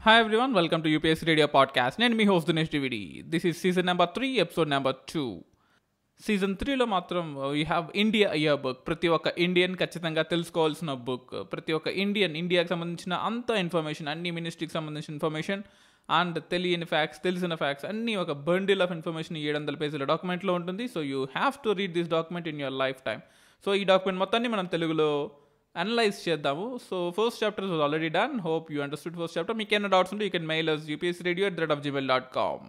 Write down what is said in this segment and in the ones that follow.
Hi everyone, welcome to UPSC Radio Podcast. నేను మీ host Dinesh డివిడి. This is season number 3, episode number 2. Season 3లో మాత్రం you have India year book. ప్రతి ఒక్క ఇండియన్ ఖచ్చితంగా తెలుసుకోవాల్సిన బుక్. ప్రతి ఒక్క ఇండియాకి సంబంధించిన అంత ఇన్ఫర్మేషన్, అన్ని మినిస్ట్రీకి సంబంధించిన ఇన్ఫర్మేషన్ అండ్ తెలియని ఫ్యాక్ట్స్, తెలిసిన ఫ్యాక్ట్స్ అన్నీ ఒక బండిల్ ఆఫ్ ఇన్ఫర్మేషన్ 700 పేజీల డాక్యుమెంట్లో ఉంటుంది. So you have to read this document in your life time. So ఈ డాక్యుమెంట్ మొత్తాన్ని మనం తెలుగులో అనలైజ్ చేద్దాము. So first chapter was already done. Hope you understood first chapter. మీకు ఏమైనా డౌట్స్ ఉంటే you can mail us upsradio@gmail.com.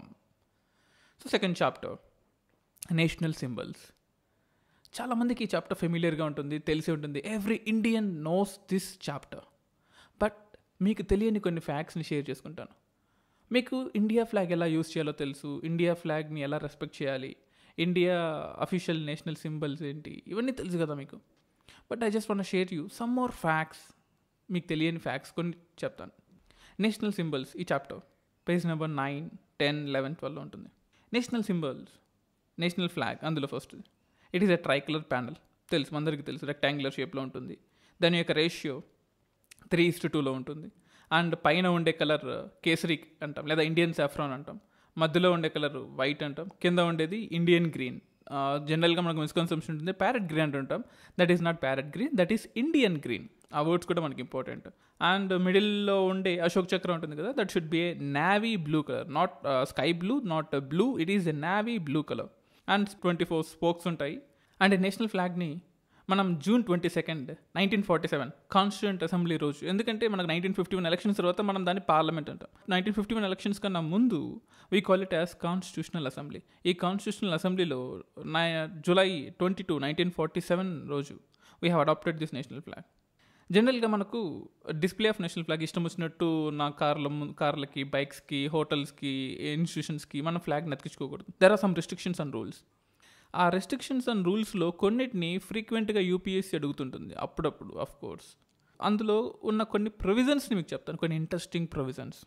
So second chapter national symbols. చాలామందికి ఈ చాప్టర్ ఫెమిలియర్గా ఉంటుంది, తెలిసి ఉంటుంది. Every Indian knows this chapter. But మీకు తెలియని కొన్ని ఫ్యాక్ట్స్ని షేర్ చేసుకుంటాను. మీకు ఇండియా ఫ్లాగ్ ఎలా యూస్ చేయాలో తెలుసు, ఇండియా ఫ్లాగ్ని ఎలా రెస్పెక్ట్ చేయాలి, ఇండియా అఫీషియల్ నేషనల్ సింబల్స్ ఏంటి, ఇవన్నీ తెలుసు కదా మీకు. But I just want share you some more facts. మీకు తెలియని ఫ్యాక్ట్స్ కొన్ని చెప్తాను. నేషనల్ సింబల్స్ ఈ చాప్టర్ పేజ్ నెంబర్ 9, 10, 11, 12 ఉంటుంది. నేషనల్ సింబల్స్, నేషనల్ ఫ్లాగ్ అందులో first it is a tricolour panel. తెలుసు, అందరికీ తెలుసు, రెక్టాంగులర్ షేప్లో ఉంటుంది. దాని యొక్క రేషియో 3:2లో ఉంటుంది. అండ్ పైన ఉండే కలర్ కేసరి అంటాం, లేదా ఇండియన్ సాఫ్రాన్ అంటాం. మధ్యలో ఉండే కలర్ వైట్ అంటాం. కింద ఉండేది ఇండియన్ గ్రీన్. జనరల్గా మనకు మిస్కన్సెప్షన్ ఉంటుంది ప్యారెట్ గ్రీన్ అంటుంటాం. That is not parrot green, that is Indian green. ఆ వర్డ్స్ కూడా మనకి ఇంపార్టెంట్. అండ్ మిడిల్లో ఉండే అశోక్ చక్రం ఉంటుంది కదా, that should be A navy blue colour, not sky blue, not blue, it is a navy blue colour. And 24 spokes ఉంటాయి. And national ఫ్లాగ్ని మనం June 22, 1947 కాన్స్టిట్యూంట్ అసెంబ్లీ రోజు, ఎందుకంటే మనకు 1951 ఎలక్షన్స్ తర్వాత మనం దాన్ని పార్లమెంట్ అంటాం. 1951 ఎలక్షన్స్ కన్నా ముందు we call it as constitutional assembly. ఈ కాన్స్టిట్యూషనల్ అసెంబ్లీలో July 22, 1947 రోజు we have adapted this national flag. జనరల్గా మనకు డిస్ప్లే ఆఫ్ నేషనల్ ఫ్లాగ్ ఇష్టం వచ్చినట్టు నా కార్లకి, బైక్స్కి, హోటల్స్కి, ఇన్స్టిట్యూషన్స్కి మనం ఫ్లాగ్ నెత్తించుకోకూడదు. There are some restrictions and rules. ఆ రెస్ట్రిక్షన్స్ అండ్ రూల్స్లో కొన్నిటిని ఫ్రీక్వెంట్గా యూపీఎస్సీ అడుగుతుంటుంది అప్పుడప్పుడు, ఆఫ్ కోర్స్. అందులో ఉన్న కొన్ని ప్రొవిజన్స్ని మీకు చెప్తాను, కొన్ని ఇంట్రెస్టింగ్ ప్రొవిజన్స్.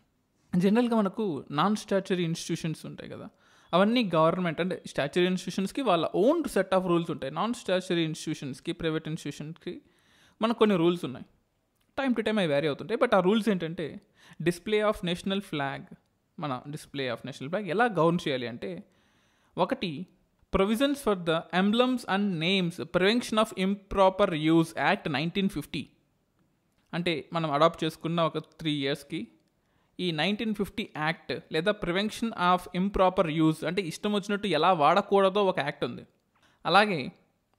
జనరల్గా మనకు నాన్ స్టాచ్యురీ ఇన్స్టిట్యూషన్స్ ఉంటాయి కదా, అవన్నీ గవర్నమెంట్ అంటే స్టాచ్యురీ ఇన్స్టిట్యూషన్స్కి వాళ్ళ ఓన్ సెట్ ఆఫ్ రూల్స్ ఉంటాయి. నాన్ స్టాచ్యురీ ఇన్స్టిట్యూషన్స్కి, ప్రైవేట్ ఇన్స్టిట్యూషన్స్కి మనకు కొన్ని రూల్స్ ఉన్నాయి. టైం టు టైం అవి వేరీ అవుతుంటాయి. బట్ ఆ రూల్స్ ఏంటంటే డిస్ప్లే ఆఫ్ నేషనల్ ఫ్లాగ్, మన డిస్ప్లే ఆఫ్ నేషనల్ ఫ్లాగ్ ఎలా గవర్న్ చేయాలి అంటే, ఒకటి provisions for the emblems and names prevention of improper use act 1950. అంటే మనం అడాప్ట్ చేసుకున్న ఒక 3 yearsకి ఈ 1950 యాక్ట్ లేదా ప్రివెన్షన్ ఆఫ్ ఇంప్రాపర్ యూజ్ అంటే ఇష్టం వచ్చినట్టు ఎలా వాడకూడదో ఒక యాక్ట్ ఉంది. అలాగే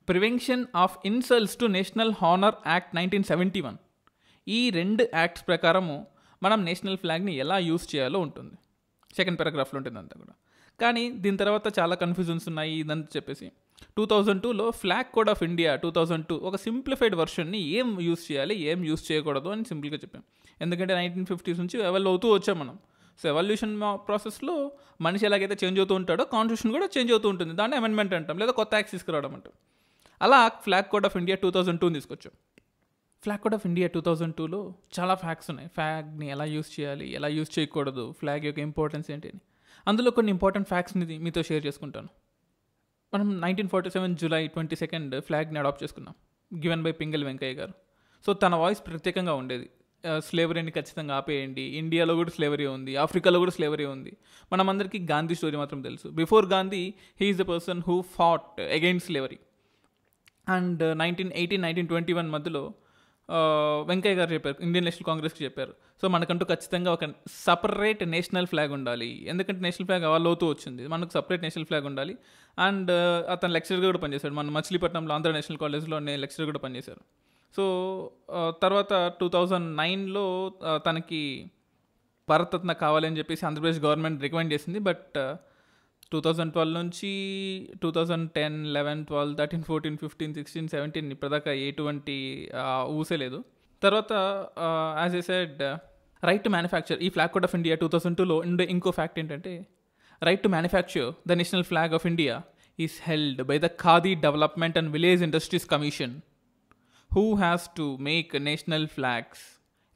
prevention of insults to national honour act 1971. ఈ 2 యాక్ట్స్ ప్రకారము మనం నేషనల్ ఫ్లాగ్ని ఎలా యూజ్ చేయాలో ఉంటుంది. సెకండ్ పారాగ్రాఫ్లో ఉంటుంది అంతా కూడా. కానీ దీని తర్వాత చాలా కన్ఫ్యూజన్స్ ఉన్నాయి ఇదంతా చెప్పేసి 2002లో ఫ్లాగ్ కోడ్ ఆఫ్ ఇండియా 2002 ఒక సింప్లిఫైడ్ వర్షన్ని ఏం యూజ్ చేయాలి, ఏం యూజ్ చేయకూడదు అని సింపుల్గా చెప్పాం. ఎందుకంటే 1950s నుంచి ఎవల్వ్ అవుతూ వచ్చాం మనం. సో ఎవల్యూషన్ ప్రాసెస్లో మనిషి ఎలాగైతే చేంజ్ అవుతూ ఉంటాడో కాన్స్టిట్యూషన్ కూడా చేంజ్ అవుతూ ఉంటుంది. దాన్ని అమెండ్మెంట్ అంటాం, లేదా కొత్త యాక్ట్స్ తీసుకురావడం అంటాం. అలా ఫ్లాగ్ కోడ్ ఆఫ్ ఇండియా 2002 తీసుకొచ్చాం. ఫ్లాగ్ కోడ్ ఆఫ్ ఇండియా 2002లో చాలా ఫ్యాక్ట్స్ ఉన్నాయి. ఫ్లాగ్ని ఎలా యూజ్ చేయాలి, ఎలా యూజ్ చేయకూడదు, ఫ్లాగ్ యొక్క ఇంపార్టెన్స్ ఏంటి అని. అందులో కొన్ని ఇంపార్టెంట్ ఫ్యాక్ట్స్ని మీతో షేర్ చేసుకుంటాను. మనం 1947 July 22 ఫ్లాగ్ని అడాప్ట్ చేసుకున్నాం, గివెన్ బై పింగళి వెంకయ్య గారు. సో తన వాయిస్ ప్రత్యేకంగా ఉండేది. స్లేవరీని ఖచ్చితంగా ఆపేయండి, ఇండియాలో కూడా స్లేవరీ ఉంది, ఆఫ్రికాలో కూడా స్లేవరీ ఉంది. మనమందరికీ గాంధీ స్టోరీ మాత్రం తెలుసు. Before Gandhi he is the person who fought against slavery. And 1918, 1921 మధ్యలో వెంకయ్య గారు చెప్పారు, ఇండియన్ నేషనల్ కాంగ్రెస్కి చెప్పారు, సో మనకంటూ ఖచ్చితంగా ఒక సపరేట్ నేషనల్ ఫ్లాగ్ ఉండాలి. ఎందుకంటే నేషనల్ ఫ్లాగ్ అవుతూ వచ్చింది, మనకు సపరేట్ నేషనల్ ఫ్లాగ్ ఉండాలి. అండ్ అతను లెక్చరర్గా కూడా పనిచేశాడు. మన మచిలీపట్నంలో ఆంధ్ర నేషనల్ కాలేజ్లో లెక్చరర్ కూడా పనిచేశారు. సో తర్వాత 2009లో తనకి భారతరత్న కావాలని చెప్పేసి ఆంధ్రప్రదేశ్ గవర్నమెంట్ రికమెండ్ చేసింది. బట్ 2012 నుంచి 2010, 11, 12, 13, 14, 15, 16, 17 ఇప్పటిదాకా ఎటువంటి ఊసేలేదు. తర్వాత as I said right to manufacture, ఈ ఫ్లాగ్ కోడ్ ఆఫ్ ఇండియా 2002లో ఉండే ఇంకో ఫ్యాక్ట్ ఏంటంటే, right to manufacture the national flag of India is held by the Khadi development and village industries commission, who has to make national flags.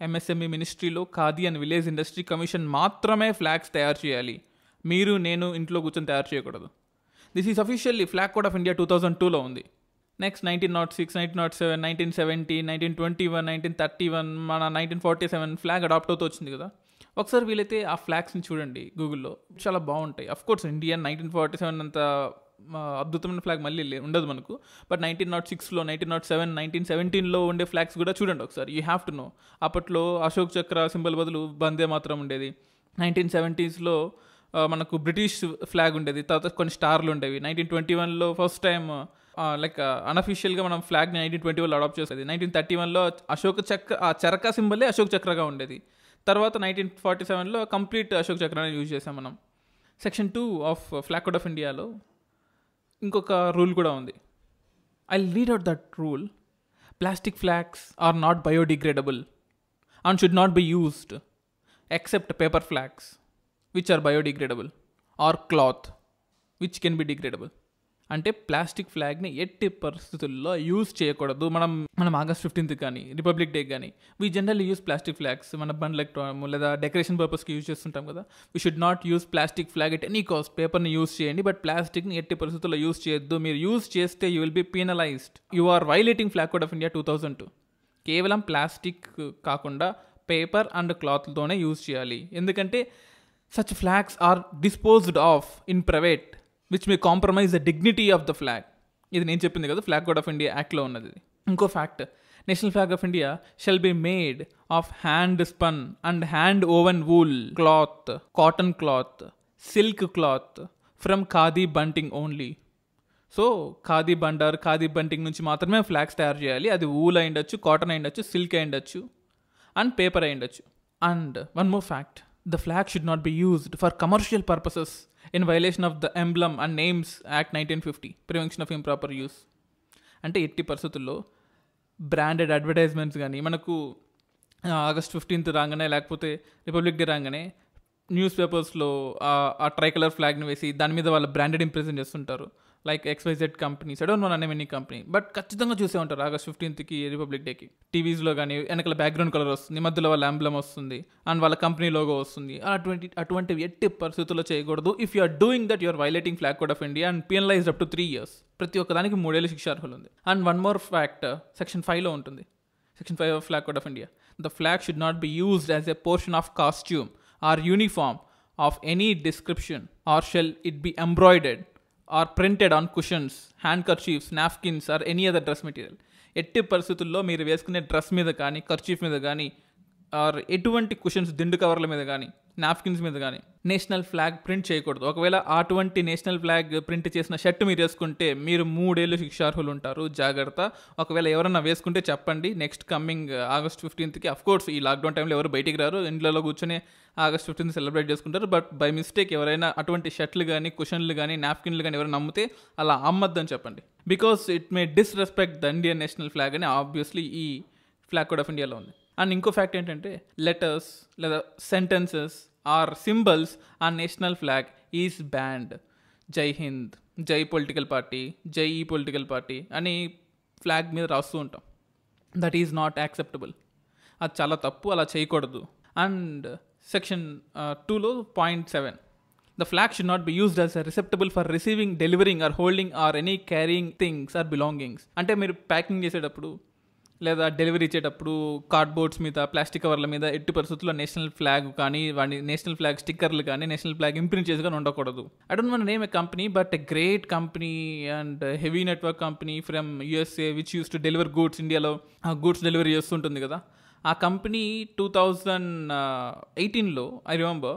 MSME మినిస్ట్రీలో Khadi and village industry commission మాత్రమే flags తయారు చేయాలి. మీరు నేను ఇంట్లో కూర్చొని తయారు చేయకూడదు. This is officially flag code of India 2002లో ఉంది. నెక్స్ట్ 1906, 1907, 1970, 1921, 1931, మన 1947 ఫ్లాగ్ అడాప్ట్ అవుతూ వచ్చింది కదా. ఒకసారి వీలైతే ఆ ఫ్లాగ్స్ని చూడండి గూగుల్లో, చాలా బాగుంటాయి. అఫ్కోర్స్ ఇండియన్ 1947 అంత అద్భుతమైన ఫ్లాగ్ మళ్ళీ ఉండదు మనకు, బట్ 1906లో, 1907, 1917లో ఉండే ఫ్లాగ్స్ కూడా చూడండి ఒకసారి. You have to know. అప్పట్లో అశోక్ చక్ర సింబల్ బదులు వందే మాత్రం ఉండేది. 1970స్లో మనకు బ్రిటిష్ ఫ్లాగ్ ఉండేది, తర్వాత కొన్ని స్టార్లు ఉండేవి. 1921లో ఫస్ట్ టైం లైక్ అన్అఫీషియల్గా మనం ఫ్లాగ్ని 1921లో అడాప్ట్ చేసేది. 1931లో అశోక చక్ర, ఆ చరకా సింబలే అశోక్ చక్రగా ఉండేది. తర్వాత 1947లో కంప్లీట్ అశోక్ చక్రాన్ని యూజ్ చేసాం మనం. Section 2 of flag code of ఇండియాలో ఇంకొక రూల్ కూడా ఉంది. I read out that rule. Plastic flags are not biodegradable and should not be used except paper flags which are biodegradable or cloth which can be degradable. అంటే plastic ఫ్లాగ్ని ఎట్టి పరిస్థితుల్లో use చేయకూడదు. మనం ఆగస్ట్ 15th కానీ republic day కానీ we generally use plastic flags, మన బండ్లకు లేదా డెకరేషన్ పర్పస్కి యూజ్ చేస్తుంటాం కదా. We should not use plastic flag at any cost. పేపర్ని యూజ్ చేయండి, బట్ ప్లాస్టిక్ని ఎట్టి పరిస్థితుల్లో యూజ్ చేయొద్దు. మీరు యూజ్ చేస్తే you will be penalised. You are violating flag code of India 2002. కేవలం ప్లాస్టిక్ కాకుండా పేపర్ అండ్ క్లాత్తోనే యూజ్ చేయాలి. ఎందుకంటే such flags are disposed of in private which may compromise the dignity of the flag. ఇది నేను చెప్పింది కదా, flag code of India యాక్ట్లో ఉన్నది. ఇంకో fact, national flag of India shall be made of hand spun and hand woven wool cloth, cotton cloth, silk cloth from khadi bunting only. So khadi Bhandar, khadi bunting నుంచి మాత్రమే flags తయారు చేయాలి. అది వూల్ అయి ఉండొచ్చు, కాటన్ అయి ఉండొచ్చు, సిల్క్ అయి ఉండొచ్చు, అండ్ పేపర్ అయి ఉండొచ్చు. And one more fact, the flag should not be used for commercial purposes in violation of the Emblem and Names Act 1950, Prevention of Improper Use. అంటే ఎట్టి పరిస్థితుల్లో బ్రాండెడ్ అడ్వర్టైజ్మెంట్స్ కానీ మనకు ఆగస్ట్ 15th రాగానే లేకపోతే republic day రాగానే news పేపర్స్లో ఆ ట్రైకలర్ ఫ్లాగ్ని వేసి దాని మీద వాళ్ళ బ్రాండెడ్ ఇంప్రెషన్ చేస్తుంటారు. Like XYZ companies, I don't know name any company, but ఖచ్చితంగా చూసే ఉంటారు ఆగస్ట్ 15th రిపబ్లిక్ డేకి. టీవీస్లో కానీ వెనకాల బ్యాక్గ్రౌండ్ కలర్ వస్తుంది, మధ్యలో వాళ్ళ ఎంబ్లమ్ వస్తుంది అండ్ వాళ్ళ కంపెనీ లోగో వస్తుంది. అటువంటివి ఎట్టి పరిస్థితుల్లో చేయకూడదు. If you are doing that, you are violating flag code of India and penalized up to 3 years. ప్రతి ఒక్కదానికి 3 ఏళ్ళు శిక్ష అర్హులు ఉంది. And one more fact, section 5లో ఉంటుంది. Section 5 of flag code of India, the flag should not be used as a portion of costume or uniform of any description or shall it be embroidered or printed on cushions, hand kerchiefs, napkins or any other dress material. ఎట్టి పరిస్థితుల్లో మీరు వేసుకునే dress మీద కానీ, kerchief మీద కానీ, are ఎటువంటి cushions, దిండు కవర్ల మీద కానీ, నాప్కిన్స్ మీద కానీ నేషనల్ ఫ్లాగ్ ప్రింట్ చేయకూడదు. ఒకవేళ అటువంటి నేషనల్ ఫ్లాగ్ ప్రింట్ చేసిన షర్ట్ మీరు వేసుకుంటే మీరు 3 ఏళ్ళు శిక్షార్హులు ఉంటారు. జాగ్రత్త. ఒకవేళ ఎవరన్నా వేసుకుంటే చెప్పండి. Next coming August 15th, of course ఈ లాక్డౌన్ టైంలో ఎవరు బయటికి రారు, ఇంట్లో కూర్చొని ఆగస్ట్ 15th సెలబ్రేట్ చేసుకుంటారు. బట్ బై మిస్టేక్ ఎవరైనా అటువంటి షర్ట్లు కానీ, కుషన్లు కానీ, నాప్కిన్లు కానీ ఎవరైనా నమ్మితే అలా అమ్మద్దని చెప్పండి. Because it may disrespect the Indian national flag అని ఆబ్వియస్లీ ఈ ఫ్లాగ్ కోడ్ ఆఫ్ ఇండియాలో ఉంది. అండ్ ఇంకో ఫ్యాక్ట్ ఏంటంటే, లెటర్స్ లేదా sentences or symbols on national flag is banned. జై హింద్, జై పొలిటికల్ పార్టీ, జై ఈ పొలిటికల్ పార్టీ అని ఫ్లాగ్ మీద రాస్తూ ఉంటాం. That is not acceptable. అది చాలా తప్పు, అలా చేయకూడదు. అండ్ సెక్షన్ 2లో point 7, the flag should not be used as a receptacle for receiving, delivering or holding or any carrying things or belongings. అంటే మీరు ప్యాకింగ్ చేసేటప్పుడు లేదా డెలివరీ ఇచ్చేటప్పుడు కార్డ్బోర్డ్స్ మీద, ప్లాస్టిక్ కవర్ల మీద ఎట్టి పరిస్థితుల్లో నేషనల్ ఫ్లాగ్ కానీ, వాడి నేషనల్ ఫ్లాగ్ స్టిక్కర్లు కానీ, నేషనల్ ఫ్లాగ్ ఇంప్రింట్ చేసి కానీ ఉండకూడదు. I don't want name a company, but a great company and heavy network company from USA which use to deliver goods. ఇండియాలో ఆ గూడ్స్ డెలివరీ చేస్తుంటుంది కదా. ఆ కంపెనీ 2018లో ఐ రిమెంబర్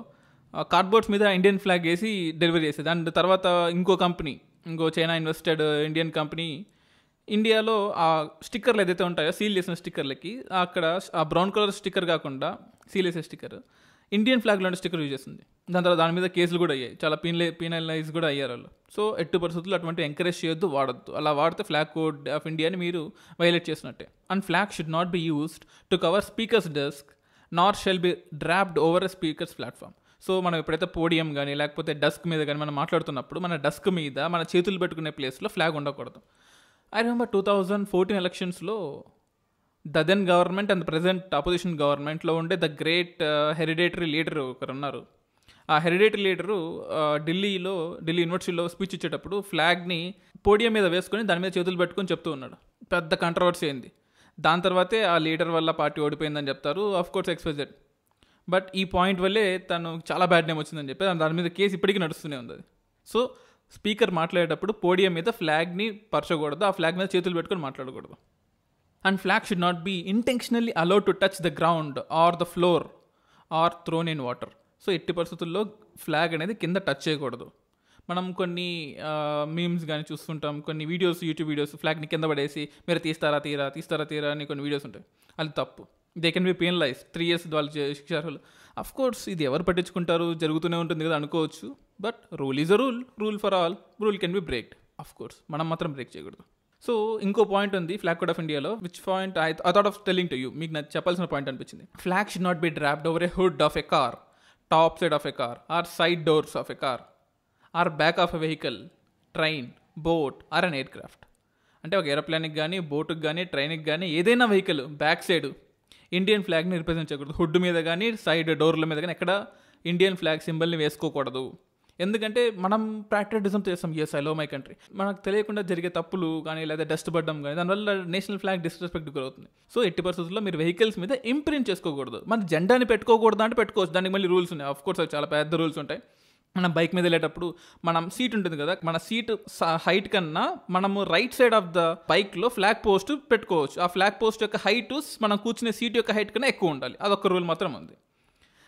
కార్డ్బోర్డ్స్ మీద ఇండియన్ ఫ్లాగ్ వేసి డెలివరీ చేసేది. అండ్ తర్వాత ఇంకో చైనా ఇన్వెస్టెడ్ ఇండియన్ కంపెనీ ఇండియాలో ఆ స్టిక్కర్లు ఏదైతే ఉంటాయో, సీల్ చేసిన స్టిక్కర్లకి అక్కడ ఆ బ్రౌన్ కలర్ స్టిక్కర్ కాకుండా సీల్ వేసే స్టిక్కర్ ఇండియన్ ఫ్లాగ్లో స్టిక్కర్ యూజ్ చేస్తుంది. దాని తర్వాత దాని మీద కేసులు కూడా అయ్యాయి, చాలా పీనలైజ్ కూడా అయ్యారు వాళ్ళు. సో ఎట్టి పరిస్థితుల్లో అటువంటి ఎంకరేజ్ చేయొద్దు, వాడద్దు. అలా వాడితే ఫ్లాగ్ కోడ్ ఆఫ్ ఇండియాని మీరు వైలేట్ చేసినట్టే. And flag should not be used to cover speaker's desk nor shall be draped over a speaker's platform. So మనం ఎప్పుడైతే పోడియం కానీ లేకపోతే డెస్క్ మీద కానీ మనం మాట్లాడుతున్నప్పుడు మన డెస్క్ మీద మన చేతులు పెట్టుకునే ప్లేస్లో ఫ్లాగ్ ఉండకూడదు. ఐ రిమెంబర్ 2014 ఎలక్షన్స్లో the then government and present opposition గవర్నమెంట్లో ఉండే ద గ్రేట్ హెరిడేటరీ లీడర్ ఒకరు ఉన్నారు. ఆ హెరిడేటరీ లీడరు ఢిల్లీ యూనివర్సిటీలో స్పీచ్ ఇచ్చేటప్పుడు ఫ్లాగ్ని పోడియం మీద వేసుకొని దాని మీద చేతులు పెట్టుకొని చెప్తూ ఉన్నాడు. పెద్ద కంట్రవర్సీ అయింది. దాని తర్వాతే ఆ లీడర్ వల్ల పార్టీ ఓడిపోయిందని చెప్తారు. Of course XYZ. బట్ ఈ పాయింట్ వల్లే తను చాలా బ్యాడ్ నేమ్ వచ్చిందని చెప్పి దాని మీద కేసు ఇప్పటికీ నడుస్తూనే ఉంది. సో స్పీకర్ మాట్లాడేటప్పుడు పోడియం మీద ఫ్లాగ్ని పరచకూడదు, ఆ ఫ్లాగ్ మీద చేతులు పెట్టుకొని మాట్లాడకూడదు. And flag should not be intentionally allowed to touch the ground or the floor or thrown in water. So ఎట్టి పరిస్థితుల్లో ఫ్లాగ్ అనేది కింద టచ్ చేయకూడదు. మనం కొన్ని మీమ్స్ కానీ చూస్తుంటాం, కొన్ని వీడియోస్, యూట్యూబ్ వీడియోస్ ఫ్లాగ్ని కింద పడేసి మీరు తీస్తారా తీరా అని కొన్ని వీడియోస్ ఉంటాయి. అది తప్పు. They can be penalise 3 years వాళ్ళు శిక్షార్హులు. అఫ్ కోర్స్ ఇది ఎవరు పట్టించుకుంటారు, జరుగుతూనే ఉంటుంది కదా అనుకోవచ్చు. But rule is a rule for all, rule can be breaked. Of course మనం మాత్రం బ్రేక్ చేయకూడదు. సో ఇంకో పాయింట్ ఉంది ఫ్లాగ్ కోడ్ ఆఫ్ ఇండియాలో, which point I thought of telling to you, మీకు నాకు చెప్పాల్సిన పాయింట్ అనిపించింది. Flag should not be draped over a hood of a car, top side of a car, or side doors of a car, or back of a vehicle, train, boat or an aircraft. అంటే ఒక ఏరోప్లేన్కి కానీ, బోటుకి కానీ, ట్రైన్కి కానీ, ఏదైనా vehicle back side Indian ఫ్లాగ్ని రిప్రజెంట్ చేయకూడదు. హుడ్ మీద కానీ, సైడ్ డోర్ల మీద కానీ ఎక్కడ ఇండియన్ ఫ్లాగ్ సింబల్ని వేసుకోకూడదు. ఎందుకంటే మనం ప్యాట్రియాటిజం చేస్తాం, yes I love my country. మనకు తెలియకుండా జరిగే తప్పులు కానీ, లేదా డస్ట్ పడడం కానీ, దానివల్ల నేషనల్ ఫ్లాగ్ డిస్రెస్పెక్ట్ గురవుతుంది. సో ఎట్టి పరిస్థితుల్లో మీరు వెహికల్స్ మీద ఇంప్రింట్ చేసుకోకూడదు. మన జెండాని పెట్టుకోకూడదు అంటే పెట్టుకోవచ్చు, దానికి మళ్ళీ రూల్స్ ఉన్నాయి. ఆఫ్ కోర్స్ అవి చాలా పెద్ద రూల్స్ ఉంటాయి. మనం బైక్ మీద వెళ్ళేటప్పుడు మనం సీట్ ఉంటుంది కదా, మన సీట్ హైట్ కన్నా మనము రైట్ సైడ్ ఆఫ్ ద బైక్లో ఫ్లాగ్ పోస్ట్ పెట్టుకోవచ్చు. ఆ ఫ్లాగ్ పోస్ట్ యొక్క హైట్ మనం కూర్చునే సీట్ యొక్క హైట్ కన్నా ఎక్కువ ఉండాలి. అదొక రూల్ మాత్రం ఉంది.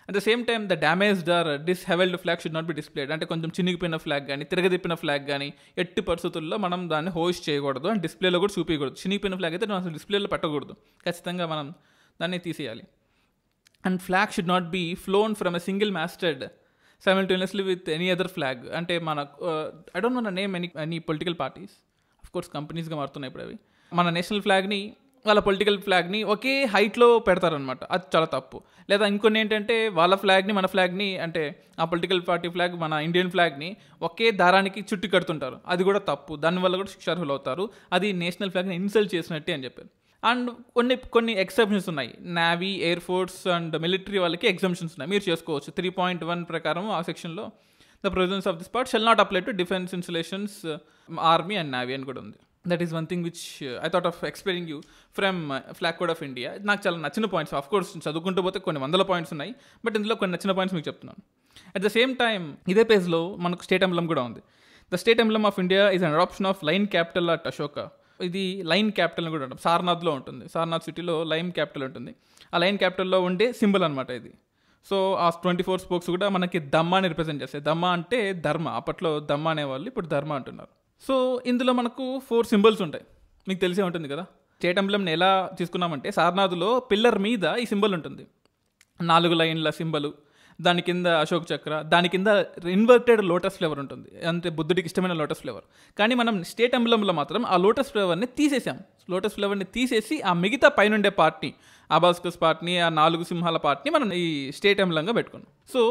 At the same time the damaged or dishevelled flag should not be displayed. అంటే కొంచెం చినిగిపోయిన ఫ్లాగ్ కానీ, తిరగదిప్పిన ఫ్లాగ్ కానీ ఎట్టి పరిస్థితుల్లో మనం దాన్ని హోస్ట్ చేయకూడదు అండ్ డిస్ప్లేలో కూడా చూపించకూడదు. చినిగిపోయిన ఫ్లాగ్ అయితే మనం అసలు డిస్ప్లేలో పెట్టకూడదు, ఖచ్చితంగా మనం దాన్ని తీసేయాలి. And flag should not be flown from a single masted simultaneously with any other flag. అంటే మన I don't know name any political parties, of course కంపెనీస్గా మారుతున్నాయి ఇప్పుడు అవి. మన నేషనల్ ఫ్లాగ్ని వాళ్ళ పొలిటికల్ ఫ్లాగ్ని ఒకే హైట్లో పెడతారనమాట, అది చాలా తప్పు. లేదా ఇంకొన్ని ఏంటంటే వాళ్ళ ఫ్లాగ్ని మన ఫ్లాగ్ని, అంటే ఆ పొలిటికల్ పార్టీ ఫ్లాగ్ మన ఇండియన్ ఫ్లాగ్ని ఒకే దారానికి చుట్టి కడుతుంటారు, అది కూడా తప్పు. దానివల్ల కూడా శిక్షార్హులు అవుతారు. అది నేషనల్ ఫ్లాగ్ని ఇన్సల్ట్ చేసినట్టే అని చెప్పారు. అండ్ కొన్ని ఎక్సెప్షన్స్ ఉన్నాయి. Navy, air force and military వాళ్ళకి ఎగ్జంప్షన్స్ ఉన్నాయి, మీరు చేసుకోవచ్చు. 3.1 ప్రకారం ఆ సెక్షన్లో the provisions of this part shall not apply to defence installations, army and navy అని కూడా ఉంది. That is one thing which I thought of explaining you from flag code of India. నాకు చాలా నచ్చిన పాయింట్స్. ఆఫ్ కోర్స్ చదువుకుంటూ పోతే కొన్ని వందల పాయింట్స్ ఉన్నాయి, బట్ ఇందులో కొన్ని నచ్చిన పాయింట్స్ మీకు చెప్తున్నాను. అట్ ద సేమ్ టైమ్ ఇదే పేజ్లో మనకు స్టేట్ ఎంబ్లమ్ కూడా ఉంది. The state emblem of India is an adoption of lion capital at Ashoka. ఇది లైన్ క్యాపిటల్ కూడా ఉంటుంది, సారనాథ్లో ఉంటుంది. సారనాథ్ సిటీలో లైన్ క్యాపిటల్ ఉంటుంది. ఆ లైన్ క్యాపిటల్లో ఉండే సింబల్ అనమాట ఇది. సో ఆ 24 స్పోక్స్ కూడా మనకి దమ్మాని రిప్రజెంట్ చేస్తాయి. దమ్మ అంటే ధర్మ, అప్పట్లో దమ్మ అనేవాళ్ళు, ఇప్పుడు ధర్మ అంటున్నారు. సో ఇందులో మనకు 4 సింబల్స్ ఉంటాయి, మీకు తెలిసే ఉంటుంది కదా. స్టేట్ ఎంబ్లమ్ని ఎలా తీసుకున్నామంటే, సారనాథ్లో పిల్లర్ మీద ఈ సింబల్ ఉంటుంది, 4 లైన్ల సింబలు. దాని కింద అశోక్ చక్ర, దాని కింద ఇన్వర్టెడ్ లోటస్ ఫ్లేవర్ ఉంటుంది, అంటే బుద్ధుడికి ఇష్టమైన లోటస్ ఫ్లేవర్. కానీ మనం స్టేట్ ఎంబ్లంలో మాత్రం ఆ లోటస్ ఫ్లేవర్ని తీసేసాం. లోటస్ ఫ్లేవర్ని తీసేసి ఆ మిగతా పైనుండే పార్ట్ని, అబాస్కస్ పార్ట్ని, ఆ 4 సింహాల పార్ట్ని మనం ఈ స్టేట్ ఎంబ్లంగా పెట్టుకున్నాం. సో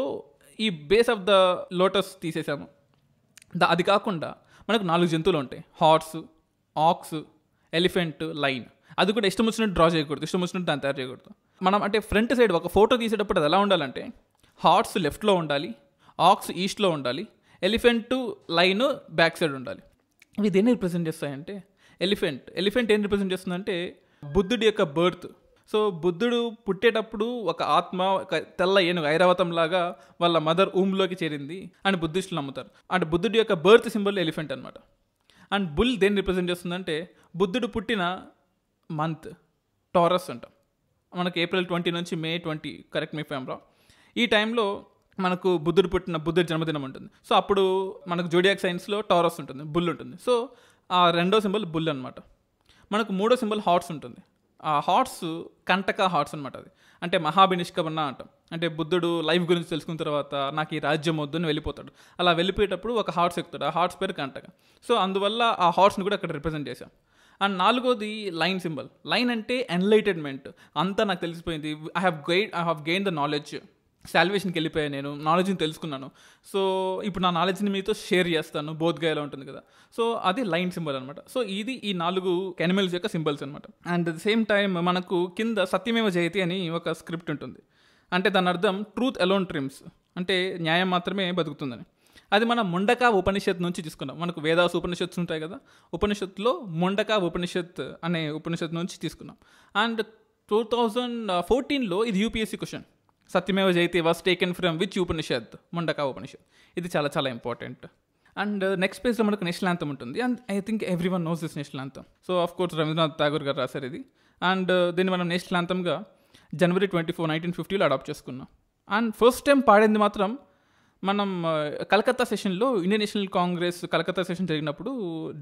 ఈ బేస్ ఆఫ్ ద లోటస్ తీసేసాము. అది కాకుండా మనకు 4 జంతువులు ఉంటాయి, హార్స్, ఆక్స్, ఎలిఫెంట్, లైన్. అది కూడా ఇష్టం వచ్చినట్టు డ్రా చేయకూడదు, ఇష్టం వచ్చినట్టు దాన్ని తయారు చేయకూడదు. మనం అంటే ఫ్రంట్ సైడ్ ఒక ఫోటో తీసేటప్పుడు అది ఎలా ఉండాలంటే, హార్స్ లెఫ్ట్లో ఉండాలి, ఆక్స్ ఈస్ట్లో ఉండాలి, ఎలిఫెంట్ లైన్ బ్యాక్ సైడ్ ఉండాలి. ఇవి దేన్ని రిప్రజెంట్ చేస్తాయంటే, ఎలిఫెంట్ ఏం రిప్రజెంట్ చేస్తుందంటే బుద్ధుడి యొక్క బర్త్. సో బుద్ధుడు పుట్టేటప్పుడు ఒక ఆత్మ, ఒక తెల్ల ఏనుగు ఐరావతం లాగా వాళ్ళ మదర్ ఊమ్లోకి చేరింది అని బుద్ధిస్టులు నమ్ముతారు. అంటే బుద్ధుడి యొక్క బర్త్ సింబల్ ఎలిఫెంట్ అనమాట. అండ్ బుల్ దేన్ని రిప్రజెంట్ చేస్తుందంటే బుద్ధుడు పుట్టిన మంత్ టారస్ అంటాం. మనకు April 20 నుంచి May 20, కరెక్ట్ మీ ఫ్యామ్రా, ఈ టైంలో మనకు బుద్ధుడి జన్మదినం ఉంటుంది. సో అప్పుడు మనకు జోడియాక్ సైన్స్లో టారస్ ఉంటుంది, బుల్ ఉంటుంది. సో ఆ రెండో సింబల్ బుల్ అనమాట. మనకు మూడో సింబల్ హార్స్ ఉంటుంది. ఆ హార్స్ కంటక హార్స్ అనమాట. అది అంటే మహాభినిష్కమన్న అంటాం. అంటే బుద్ధుడు లైఫ్ గురించి తెలుసుకున్న తర్వాత నాకు ఈ రాజ్యం వద్దని వెళ్ళిపోతాడు. అలా వెళ్ళిపోయేటప్పుడు ఒక హార్స్ ఎక్కుతాడు, ఆ హార్స్ పేరు కంటక. సో అందువల్ల ఆ హార్స్ని కూడా అక్కడ రిప్రజెంట్ చేశాం. అండ్ 4వది లైన్ సింబల్. లైన్ అంటే ఎన్లైటెడ్మెంట్, అంతా నాకు తెలిసిపోయింది, I have gain the knowledge, సాల్వేషన్కి వెళ్ళిపోయాను, నేను నాలెడ్జ్ని తెలుసుకున్నాను. సో ఇప్పుడు నా నాలెడ్జ్ని మీతో షేర్ చేస్తాను, బోధ్గయలో ఉంటుంది కదా. సో అది లైన్ సింబల్ అనమాట. సో ఇది ఈ 4 ఎనిమల్స్ యొక్క సింబల్స్ అనమాట. And at the same time మనకు కింద సత్యమేవ జయతి అని ఒక స్క్రిప్ట్ ఉంటుంది. అంటే దాని అర్థం ట్రూత్ అలోన్ ట్రిమ్స్, అంటే న్యాయం మాత్రమే బతుకుతుందని. అది మనం ముండక ఉపనిషత్ నుంచి తీసుకున్నాం. మనకు వేదాస్ ఉపనిషత్తులు ఉంటాయి కదా, ఉపనిషత్తులో ముండక ఉపనిషత్ అనే ఉపనిషత్తు నుంచి తీసుకున్నాం. అండ్ 2014లో ఇది UPSC క్వశ్చన్. సత్యమేవ జయతే was taken from which Upanishad? Mundaka Upanishad. ఇది చాలా చాలా ఇంపార్టెంట్. అండ్ నెక్స్ట్ పేజ్లో మనకు నేషనల్ యాంథమ్ ఉంటుంది. And I think every one knows this national anthem. So of course Rabindranath Tagore garu రాశారు ఇది. అండ్ దీన్ని మనం నేషనల్ యాంథమ్గా January 24, 1950 అడాప్ట్ చేసుకున్నాం. అండ్ ఫస్ట్ టైం పాడింది మాత్రం మనం కలకత్తా సెషన్లో, Indian National Congress Calcutta session జరిగినప్పుడు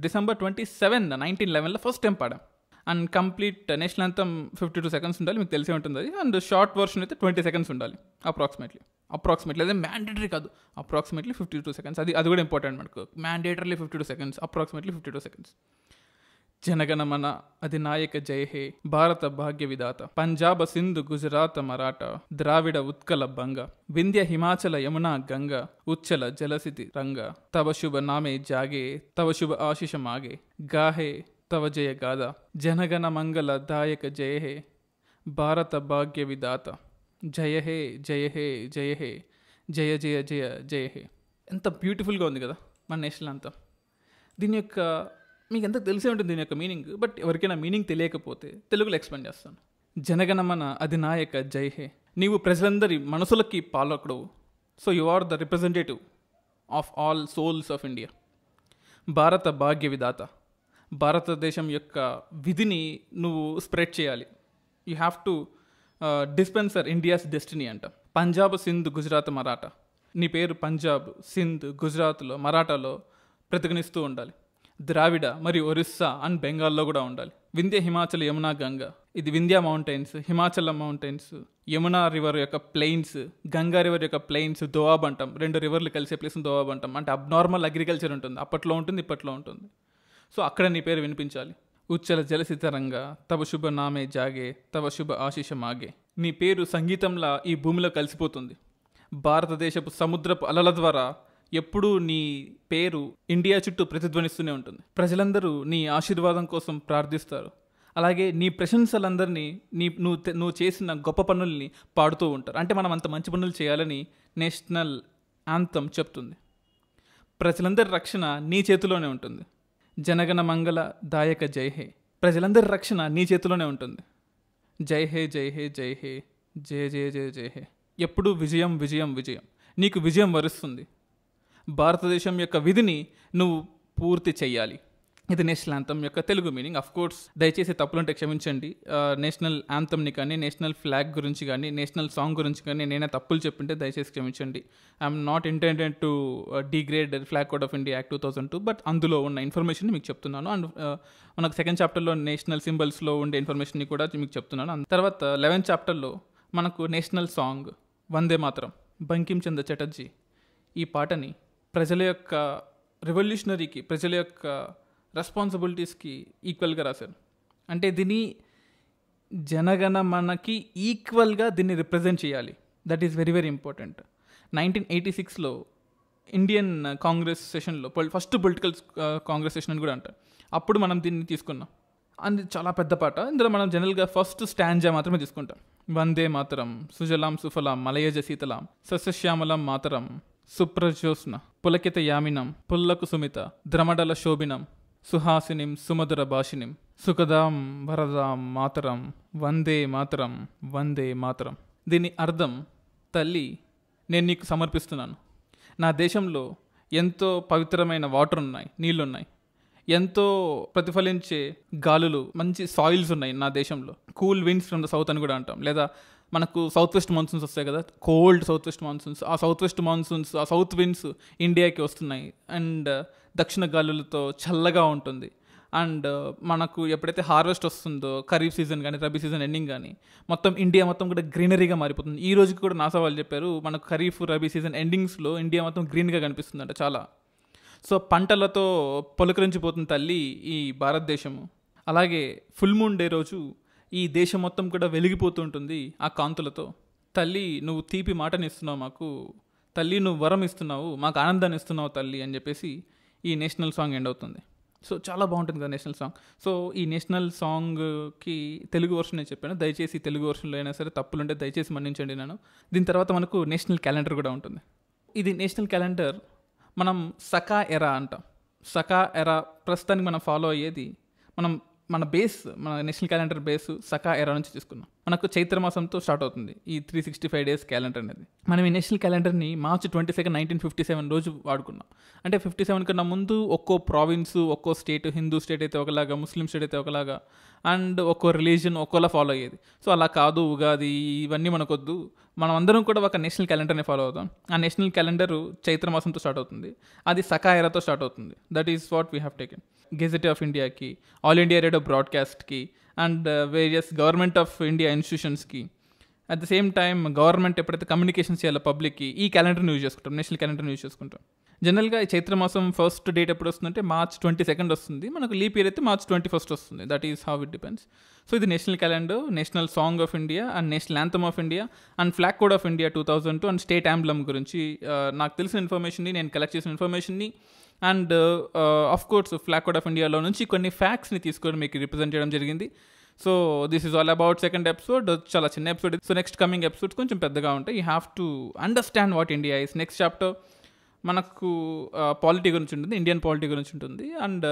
December 27, 1911 first time పాడాం. And complete national anthem 52 seconds ఉండాలి, మీకు తెలిసే ఉంటుంది అది. అండ్ షార్ట్ వర్షన్ అయితే 20 seconds ఉండాలి అప్రాక్సిమేట్లీ. అదే మ్యాండేటరీ కాదు, అప్రాక్సిమేట్లీ 52 seconds. అది కూడా ఇంపార్టెంట్ మనకు. Mandatory 52 seconds, approximately 52 seconds. జనగణమన అధినాయక జయ హే, భారత భాగ్య విధాత, పంజాబ సింధు గుజరాత మరాఠ, ద్రావిడ ఉత్కల బంగ, వింధ్య హిమాచల యమునా గంగ, ఉచ్చల జలసితి రంగ, తవ శుభ నామే జాగే, తవ శుభ ఆశిష మాగే, గాహే తవ జయ గాథ, జనగణ మంగళ దాయక జయ హే, భారత భాగ్య విధాత, జయ హే జయ హే జయ హే, జయ జయ జయ జయ హే. ఎంత బ్యూటిఫుల్గా ఉంది కదా మన నేషనల్ యాంథమ్. దీని యొక్క మీకు ఎంత తెలిసే ఉంటుంది దీని యొక్క మీనింగ్. బట్ ఎవరికైనా మీనింగ్ తెలియకపోతే తెలుగులో ఎక్స్ప్లెయిన్ చేస్తాను. జనగణమన అధినాయక జై హే, నీవు ప్రజలందరి మనసులకి పాలకుడు. So you are the representative of all souls of India. భారత భాగ్య విధాత, భారతదేశం యొక్క విధిని నువ్వు స్ప్రెడ్ చేయాలి. You have to dispenser India's destiny అంట. పంజాబ్ సింధ్ గుజరాత్ మరాఠా, నీ పేరు పంజాబ్, సింధ్, గుజరాత్లో, మరాఠాలో ప్రతిఘనిస్తూ ఉండాలి. ద్రావిడ మరియు ఒరిస్సా అండ్ బెంగాల్లో కూడా ఉండాలి. వింధ్య హిమాచల్ యమునా గంగ, ఇది Vindhya mountains, Himachal mountains, Yamuna river యొక్క ప్లెయిన్స్, గంగా రివర్ యొక్క ప్లెయిన్స్, దోవాబ్ అంటాం. 2 రివర్లు కలిసే ప్లేస్ని దోవాబ్ అంటాం. అంటే అబ్నార్మల్ అగ్రికల్చర్ ఉంటుంది, అప్పట్లో ఉంటుంది, ఇప్పట్లో ఉంటుంది. సో అక్కడ నీ పేరు వినిపించాలి. ఉచ్చల జలసితరంగా, తవ శుభ నామే జాగే, తవ శుభ ఆశీష మాగే, నీ పేరు సంగీతంలా ఈ భూమిలో కలిసిపోతుంది. భారతదేశపు సముద్రపు అలల ద్వారా ఎప్పుడూ నీ పేరు ఇండియా చుట్టూ ప్రతిధ్వనిస్తూనే ఉంటుంది. ప్రజలందరూ నీ ఆశీర్వాదం కోసం ప్రార్థిస్తారు. అలాగే నీ ప్రశంసలందరినీ నువ్వు చేసిన గొప్ప పనుల్ని పాడుతూ ఉంటారు. అంటే మనం అంత మంచి పనులు చేయాలని నేషనల్ యాంథమ్ చెప్తుంది. ప్రజలందరి రక్షణ నీ చేతిలోనే ఉంటుంది. జనగణ మంగళ దాయక జై హే, ప్రజలందరి రక్షణ నీ చేతిలోనే ఉంటుంది. జై హే జై హే జై హే, జయ జయ జయ జయ హే. ఎప్పుడూ విజయం విజయం విజయం, నీకు విజయం వరుస్తుంది. భారతదేశం యొక్క విధిని నువ్వు పూర్తి చెయ్యాలి. ఇది నేషనల్ యాంథమ్ యొక్క తెలుగు మీనింగ్. అఫ్ కోర్స్ దయచేసి తప్పులుంటే క్షమించండి. నేషనల్ యాంథమ్ని కానీ, నేషనల్ ఫ్లాగ్ గురించి కానీ, నేషనల్ సాంగ్ గురించి కానీ నేనే తప్పులు చెప్పింటే దయచేసి క్షమించండి. I'm not intended to degrade flag code of India act 2002, but అందులో ఉన్న ఇన్ఫర్మేషన్ మీకు చెప్తున్నాను. అండ్ మనకు 2nd చాప్టర్లో నేషనల్ సింబల్స్లో ఉండే ఇన్ఫర్మేషన్ని కూడా మీకు చెప్తున్నాను. తర్వాత 11th చాప్టర్లో మనకు నేషనల్ సాంగ్ వందే మాతరం, బంకిం చంద్ర చటర్జీ ఈ పాటని ప్రజల యొక్క రెవల్యూషనరీకి, ప్రజల యొక్క రెస్పాన్సిబిలిటీస్కి ఈక్వల్గా రాశారు. అంటే దీన్ని జనగణమనకి ఈక్వల్గా దీన్ని రిప్రజెంట్ చేయాలి. That is very very important. 1986లో ఇండియన్ కాంగ్రెస్ సెషన్లో, ఫస్ట్ పొలిటికల్ కాంగ్రెస్ సెషన్ అని కూడా అంటారు, అప్పుడు మనం దీన్ని తీసుకున్నాం. అది చాలా పెద్ద పాట. ఇందులో మనం జనరల్గా ఫస్ట్ స్టాంజా మాత్రమే తీసుకుంటాం. వందే మాతరం, సుజలాం సుఫలాం మలయజ శీతలాం, సస్యశ్యామలం మాతరం, సుప్రజోత్స్న పులకిత యామినం, పుల్లకు సుమిత ద్రమడల శోభినం, సుహాసినిం సుమధుర భాషినిం, సుఖదాం వరదాం మాతరం, వందే మాతరం వందే మాతరం. దీని అర్థం, తల్లి నేను నీకు సమర్పిస్తున్నాను. నా దేశంలో ఎంతో పవిత్రమైన వాటర్ ఉన్నాయి, నీళ్లున్నాయి, ఎంతో ప్రతిఫలించే గాలులు, మంచి సాయిల్స్ ఉన్నాయి నా దేశంలో. Cool winds from the south అని కూడా అంటాం. లేదా మనకు సౌత్ వెస్ట్ మాన్సూన్స్ వస్తాయి కదా, కోల్డ్ సౌత్ వెస్ట్ మాన్సూన్స్. ఆ సౌత్ వెస్ట్ మాన్సూన్స్, ఆ సౌత్ విండ్స్ ఇండియాకి వస్తున్నాయి. అండ్ దక్షిణ గాలులతో చల్లగా ఉంటుంది. అండ్ మనకు ఎప్పుడైతే హార్వెస్ట్ వస్తుందో, ఖరీఫ్ సీజన్ కానీ, రబీ సీజన్ ఎండింగ్ కానీ, మొత్తం ఇండియా మొత్తం కూడా గ్రీనరీగా మారిపోతుంది. ఈ రోజుకి కూడా నాసా వాళ్ళు చెప్పారు, మనకు ఖరీఫ్ రబీ సీజన్ ఎండింగ్స్లో ఇండియా మొత్తం గ్రీన్గా కనిపిస్తుందంట చాలా. సో పంటలతో పులకరించిపోతుంది తల్లి ఈ భారతదేశము. అలాగే ఫుల్ మూన్ డే రోజు ఈ దేశం మొత్తం కూడా వెలిగిపోతుంటుంది ఆ కాంతులతో. తల్లి నువ్వు తీపి మాటని ఇస్తున్నావు మాకు, తల్లి నువ్వు వరం ఇస్తున్నావు, మాకు ఆనందాన్ని ఇస్తున్నావు తల్లి అని చెప్పేసి ఈ నేషనల్ సాంగ్ ఎండ్ అవుతుంది. సో చాలా బాగుంటుంది కదా నేషనల్ సాంగ్. సో ఈ నేషనల్ సాంగ్కి తెలుగు వర్షన్ నేను చెప్పాను. దయచేసి తెలుగు వర్షన్లో అయినా సరే తప్పులుంటే దయచేసి మన్నించండి నేను. దీని తర్వాత మనకు నేషనల్ క్యాలెండర్ కూడా ఉంటుంది. ఇది నేషనల్ క్యాలెండర్ మనం సకా ఎరా అంటాం. సకా ఎరా ప్రస్తుతానికి మనం ఫాలో అయ్యేది, మనం మన నేషనల్ క్యాలెండర్ బేస్ సకా ఎరా నుంచి తీసుకున్నాం. మనకు చైత్ర మాసంతో స్టార్ట్ అవుతుంది ఈ 365 days క్యాలెండర్ అనేది. మనం ఈ నేషనల్ క్యాలెండర్ని March 22, 1957 రోజు వాడుకున్నాం. అంటే 57 కన్నా ముందు ఒక్కో ప్రావిన్సు, ఒక్కో స్టేట్, హిందూ స్టేట్ అయితే ఒకలాగా, ముస్లిం స్టేట్ అయితే ఒకలాగా, అండ్ ఒక్కో రిలీజన్ ఒక్కోలా ఫాలో అయ్యేది. సో అలా కాదు, ఉగాది ఇవన్నీ మనకొద్దు, మనం అందరం కూడా ఒక నేషనల్ క్యాలెండర్ని ఫాలో అవుతాం. ఆ నేషనల్ క్యాలెండర్ చైత్ర మాసంతో స్టార్ట్ అవుతుంది, అది సకా ఎరాతో స్టార్ట్ అవుతుంది. That is what we have taken. Gazette of ఇండియాకి, ఆల్ ఇండియా రేడియో బ్రాడ్కాస్ట్కి, and various government of India ఇన్స్టిట్యూషన్స్కి, at the same time government ఎప్పుడైతే కమ్యూనికేషన్స్ చేయాలో పబ్లిక్కి, ఈ క్యాలెండర్ని యూజ్ చేసుకుంటాం, నేషనల్ క్యాలెండర్ని యూజ్ చేసుకుంటాం. జనరల్గా ఈ చైత్ర మాసం ఫస్ట్ డేట్ ఎప్పుడు వస్తుందంటే March 22 వస్తుంది. మనకు లీప్ ఇయర్ అయితే March 21 వస్తుంది. That is how it depends. So ఇది national calendar, national song of India, and national anthem of India, and flag code of India 2002, and state emblem గురించి నాకు తెలిసిన ఇన్ఫర్మేషన్ని, నేను కలెక్ట్ చేసిన ఇన్ఫర్మేషన్ని, and of course flag code of ఇండియాలో నుంచి కొన్ని ఫ్యాక్ట్స్ని తీసుకొని మీకు రిప్రజెంట్ చేయడం జరిగింది. So this is all about second episode. చాలా చిన్న episode. So next coming episodes కొంచెం పెద్దగా ఉంటాయి. You have to understand what India is. Next chapter మనకు పాలిటీ గురించి ఉంటుంది, ఇండియన్ పాలిటీ గురించి ఉంటుంది. అండ్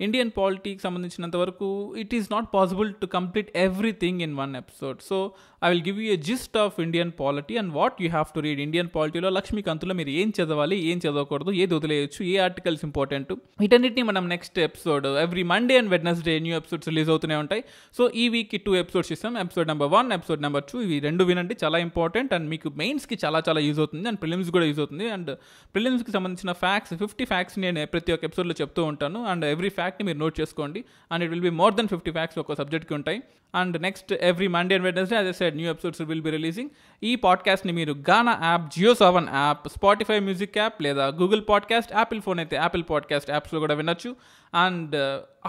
ఇండియన్ పాలిటీకి సంబంధించినంత వరకు it is not possible to complete everything in one episode. So I will give you a gist of Indian polity and what you have to read. Indian పాలిటీలో లక్ష్మీకాంత్లో మీరు ఏం చదవాలి, ఏం చదవకూడదు, ఏది వదిలేయచ్చు, ఏ ఆర్టికల్స్ ఇంపార్టెంట్, వీటన్నిటిని మనం next episode every Monday and Wednesday new episodes release అవుతూనే ఉంటాయి. సో ఈ వీక్కి 2 episodes ఇస్తాం. Episode number 1, episode number 2. ఇవి 2 వినండి, చాలా ఇంపార్టెంట్ అండ్ మీకు మెయిన్స్కి చాలా చాలా యూజ్ అవుతుంది, అండ్ ప్రిలిమ్స్ కూడా యూజ్ అవుతుంది. అండ్ ప్రిలిమ్స్కి సంబంధించిన ఫ్యాక్ట్స్ 50 ఫ్యాక్ట్స్ నేను ప్రతి ఒక్క ఎపిసోడ్లో చెప్తూ ఉంటాను. అండ్ ఎవ్రీ ఫ్యాక్ట్ని మీరు నోట్ చేసుకోండి. And it will be more than 50 facts ఒక సబ్జెక్ట్కి ఉంటాయి. And next every Monday and Wednesday as I said new episodes will be releasing. ఈ పాడ్కాస్ట్ని మీరు గానా యాప్, జియో7 యాప్, స్పాటిఫై మ్యూజిక్ యాప్, లేదా గూగుల్ పాడ్కాస్ట్, యాపిల్ ఫోన్ అయితే యాపిల్ పాడ్కాస్ట్ యాప్స్లో కూడా వినొచ్చు. And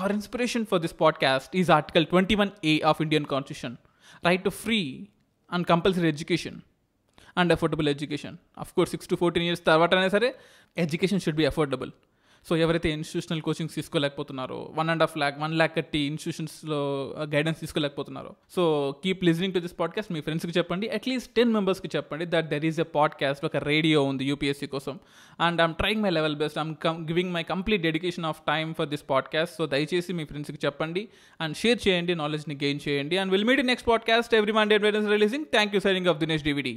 our inspiration for this podcast is article 21A of Indian constitution, right to free and compulsory education and affordable education. Of course 6 to 14 years తర్వాత అయినా సరే education should be affordable. So ఎవరైతే institutional coachings తీసుకోలేకపోతున్నారో, 1.5 lakh కట్టి ఇన్స్టిట్యూషన్స్లో guidance తీసుకోలేకపోతున్నారో, so keep listening to this podcast. మీ ఫ్రెండ్స్కి చెప్పండి, అట్లీస్ట్ 10 members చెప్పండి that there is a podcast, ఒక రేడియో ఉంది యూపీఎస్సీ కోసం. And I'm trying my level best, I'm giving my complete dedication of time for this podcast. So దయచేసి మీ ఫ్రెండ్స్కి చెప్పండి అండ్ షేర్ చేయండి, నాలెడ్జ్ని గెయిన్ చేయండి. And will meet in next podcast every Monday releasing. Thank you. Signing off Dinesh DVD.